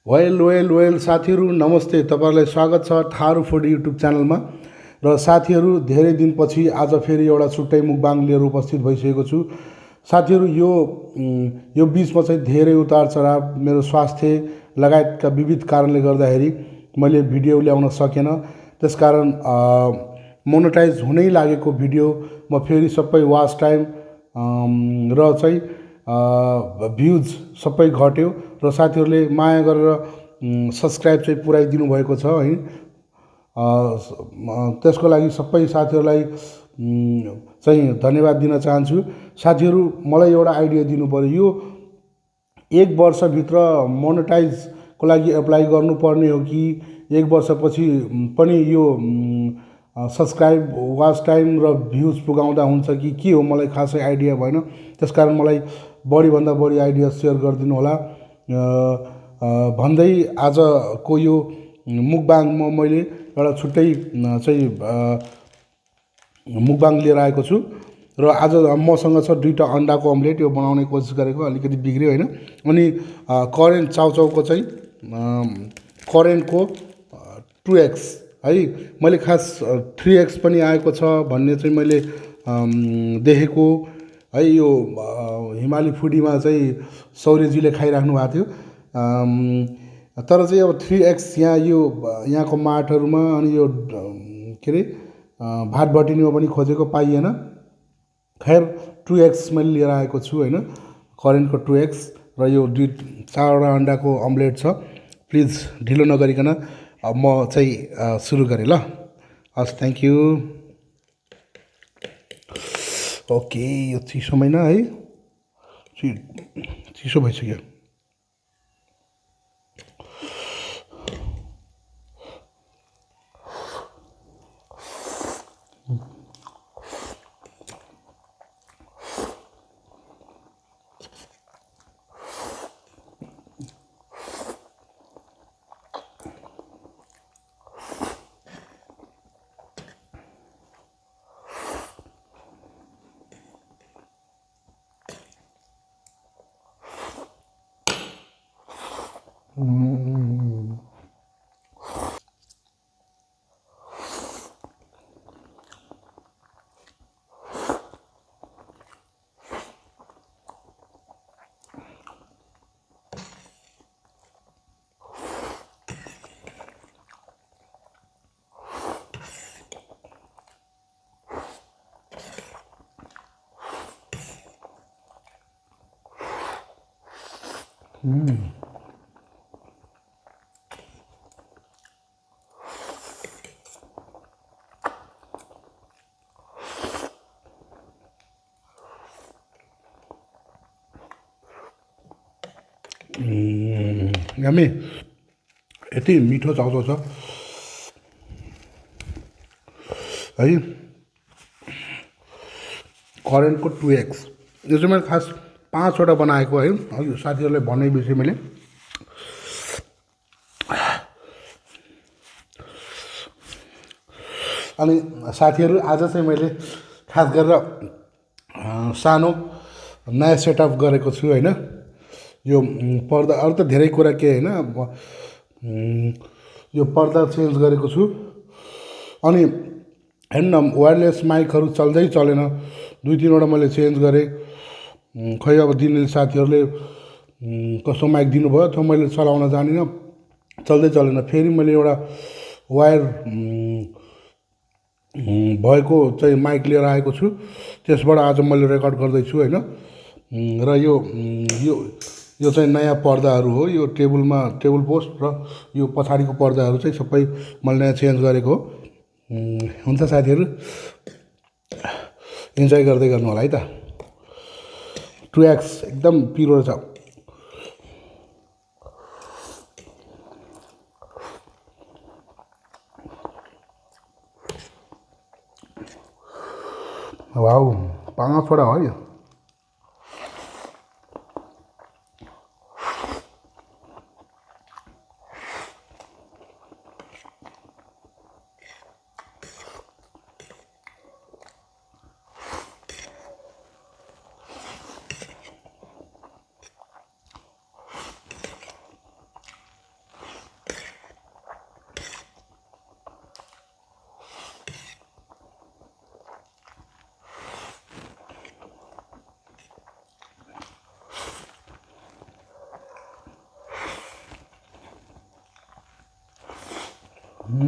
Well साथीहरू नमस्ते। तपाईहरुलाई स्वागत छ थारू फूड युट्युब च्यानलमा। र साथीहरू धेरै दिनपछि आज फेरि एउटा छुट्टै मुकबाङ लिएर उपस्थित भइसकेको छु। साथीहरू यो बीचमा चाहिँ धेरै उतार चढाव, मेरो स्वास्थ्य लगायतका विविध कारणले गर्दाखेरि मैले भिडियो ल्याउन सकेन। त्यसकारण मोनेटाइज हुनै लागेको भिडियो म फेरि सबै वाच टाइम र चाहिँ भ्युज सबै घट्यो र साथीहरूले माया गरेर सब्सक्राइब चाहिँ पुऱ्याइदिनु भएको छ है। त्यसको लागि सबै साथीहरूलाई चाहिँ धन्यवाद दिन चाहन्छु। साथीहरू मलाई एउटा आइडिया दिनु पर्यो, यो एक वर्षभित्र मोनेटाइजको लागि एप्लाई गर्नुपर्ने हो कि एक वर्षपछि पनि यो सब्सक्राइब, वाच टाइम र भ्युज पुगाउँदा हुन्छ कि के हो, मलाई खासै आइडिया भएन। त्यसकारण मलाई बढीभन्दा बढी आइडिया सेयर गरिदिनु होला भन्दै आजको यो मुकबाङमा मैले एउटा छुट्टै चाहिँ मुकबाङ लिएर आएको छु। र आज मसँग छ दुईवटा अन्डाको अम्लेट। यो बनाउने कोसिस गरेको, अलिकति बिग्रियो होइन। अनि करेन्ट चाउचाउको चाहिँ करेन्टको 2x है। मैले खास 3x पनि आएको छ भन्ने चाहिँ मैले देखेको है। यो हिमाली फुडीमा चाहिँ सौर्यजीले खाइराख्नु भएको थियो। तर चाहिँ अब 3x यहाँको मार्टहरूमा अनि यो के अरे भाटबटिनीमा पनि खोजेको पाइएन। खैर 2x मैले लिएर आएको छु होइन, करेन्टको 2x। र यो 4वटा अन्डाको अम्लेट छ। प्लिज ढिलो नगरिकन म चाहिँ सुरु गरेँ ल। हस्, थ्याङ्क यू। ओके, यो चिसो महिना है, चिसो भइसक्यो। यम्मी, यति मिठो चाउचाउ छ है। करेन्टको 2x यो चाहिँ मैले खास 5वटा बनाएको है। हजुर, साथीहरूले भने बिर्सेँ मैले। अनि साथीहरू आज चाहिँ मैले खास गरेर सानो नयाँ सेटअप गरेको छु होइन। यो पर्दा, अरू त धेरै कुरा के होइन, यो पर्दा चेन्ज गरेको छु। अनि हेर्नु न, वायरलेस माइकहरू चल्दै चलेन, 2-3वटा मैले चेन्ज गरेँ। खै अब दिने साथीहरूले कस्तो माइक दिनुभयो, त्यो मैले चलाउन जानिनँ, चल्दै चलेन। फेरि मैले एउटा वायर भएको चाहिँ माइक लिएर आएको छु, त्यसबाट आज मैले रेकर्ड गर्दैछु होइन। र यो चाहिँ नयाँ पर्दाहरू हो। यो टेबल पोस्ट र यो पछाडिको पर्दाहरू चाहिँ सबै मैले नयाँ चेन्ज गरेको हो। हुन्छ साथीहरू, इन्जोय गर्दै गर्नु होला है त। 2x एकदम पिरो छ। वाउ, 5वटा हो यो। पिरो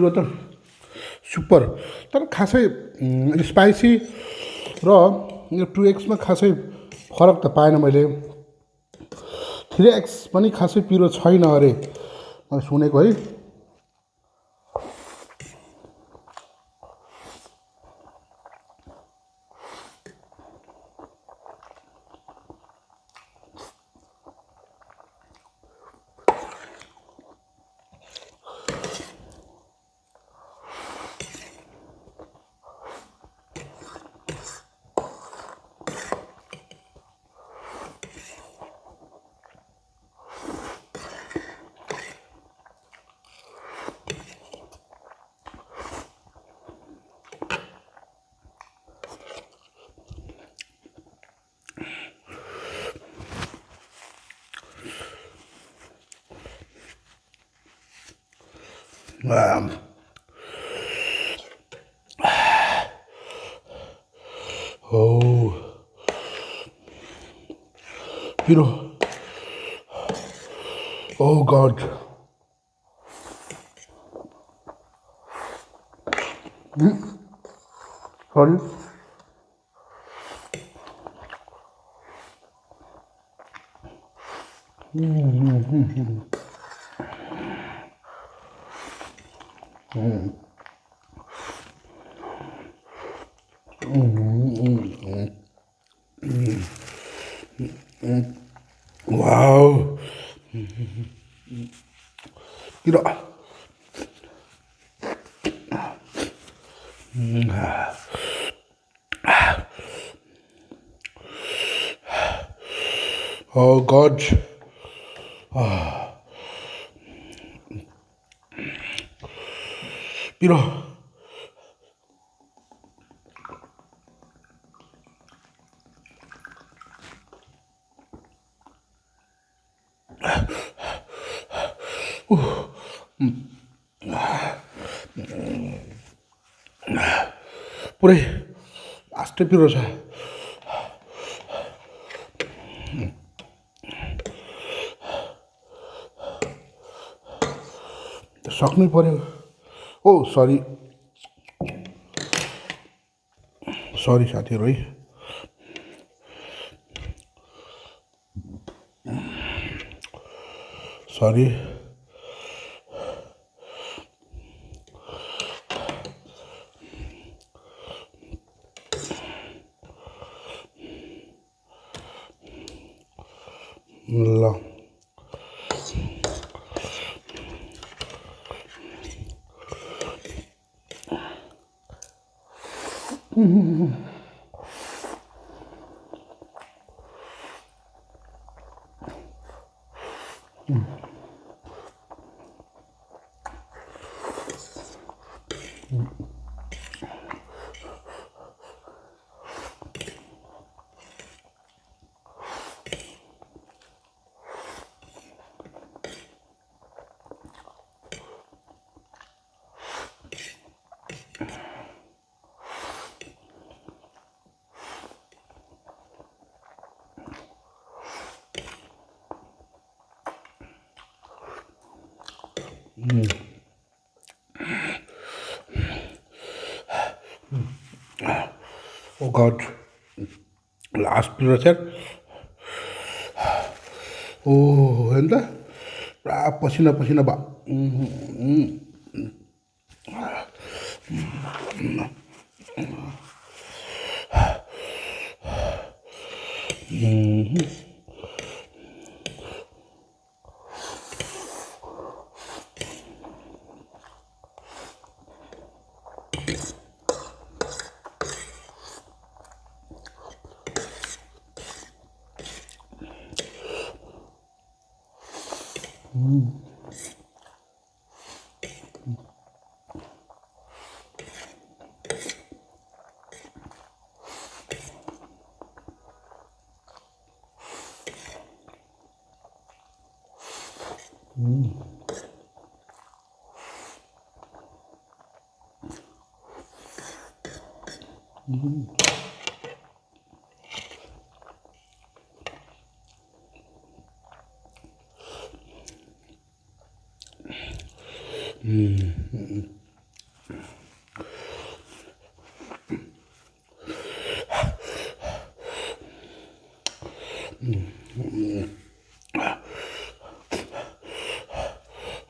त सुपर तर खासै स्पाइसी र यो 2X खासै फरक त पाएन मैले 3X पनि खासै पिरो छैन अरे मैले सुनेको है हो पिरो ओ गड सरी वाओ पिरो ओ गड पिरो पुरै आस्ते पिरो छ सक्नै पर्यो ओ सरी सरी साथीहरू है सरी ल ओ गड लास्ट पिरो छ ओ हेर्नु त पुरा पसिना पसिना भयो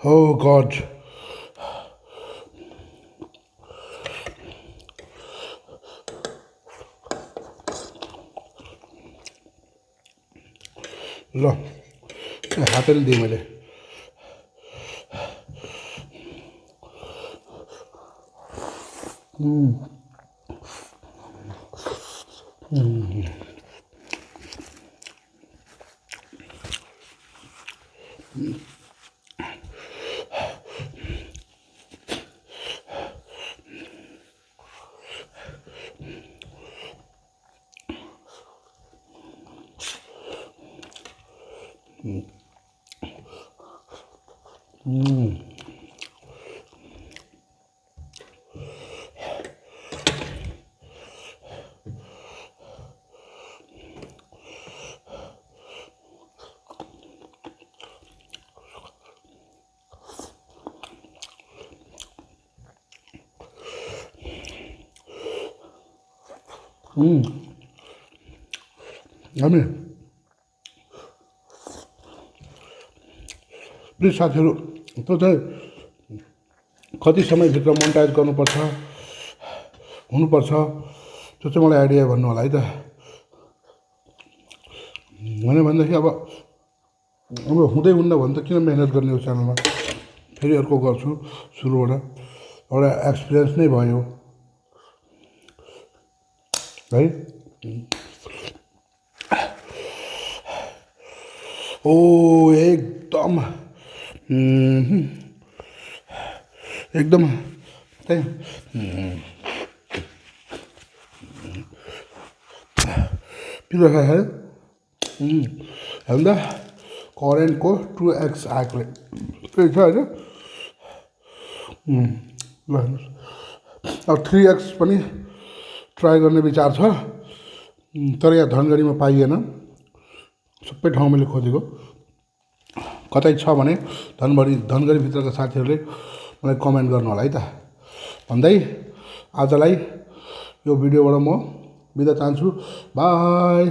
Oh God. ल हातैले दिएँ मैले हामी प्लिज साथीहरू त्यो चाहिँ कति समयभित्र मोनिटाइज गर्नुपर्छ हुनुपर्छ त्यो चाहिँ मलाई आइडिया भन्नु होला है त भनेदेखि अब हुँदै हुन्न भने त किन मेहनत गर्ने यो च्यानलमा फेरि अर्को गर्छु सुरुबाट एउटा एक्सपिरियन्स नै भयो है ओ एकदम एकदम त्यही पिरो खायो हेर्दा करेन्टको 2x आएको त्यही छ होइन ल हेर्नुहोस् अब 3x पनि ट्राई गर्ने विचार छ तर यहाँ धनगढीमा पाइएन सबै ठाउँ मैले खोजेको कतै छ भने धनगढीभित्रका साथीहरूले मलाई कमेन्ट गर्नु होला है त भन्दै आजलाई यो भिडियोबाट म बिदा चाहन्छु बाई।